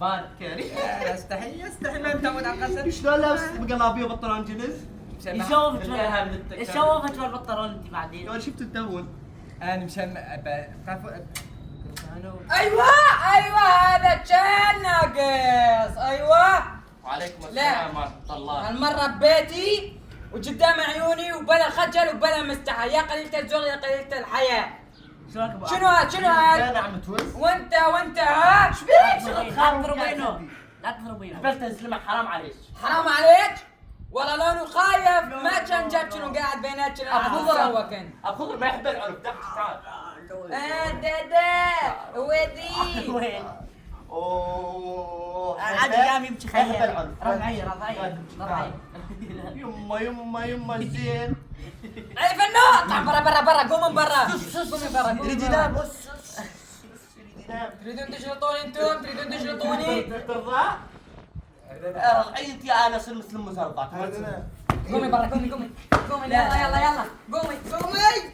شبان كريم. استحي ما متعود على القصر. شلون لابس بقلابي وبطلون جنس؟ يشوفك يشوفك بالبطلون انت بعدين. يا شفت تدون. انا مشان بتعرفوا ايوه هذا كان ناقص. ايوه وعليكم لا. السلام ورحمة الله. هالمرة ببيتي وقدام عيوني وبلا خجل وبلا مستحى. يا قليلة الذوق يا قليلة الحياة. شنو هاد؟ انا عم توز. وانت ها؟ ايش بيك؟ لا تضربينه لا تضربينه. قبلت اسلمك حرام عليك. حرام عليك؟ والله لونه خايف. ما كان جاب شنو قاعد بيناتنا. أبو كان ابو خضر ما يحب العنف. تعال. دادا ودي. وين؟ اوه عادي قام يمشي خير. رضعي رضعي. يما الزين. اي فنان. طلع برا قوم من برا. تريد ينام بص. تريدون تشلطوني انتم؟ تريدون تشلطوني؟ ترضى؟ رضعيت يا انس المسلم مزرطك. قومي برا قومي يلا قومي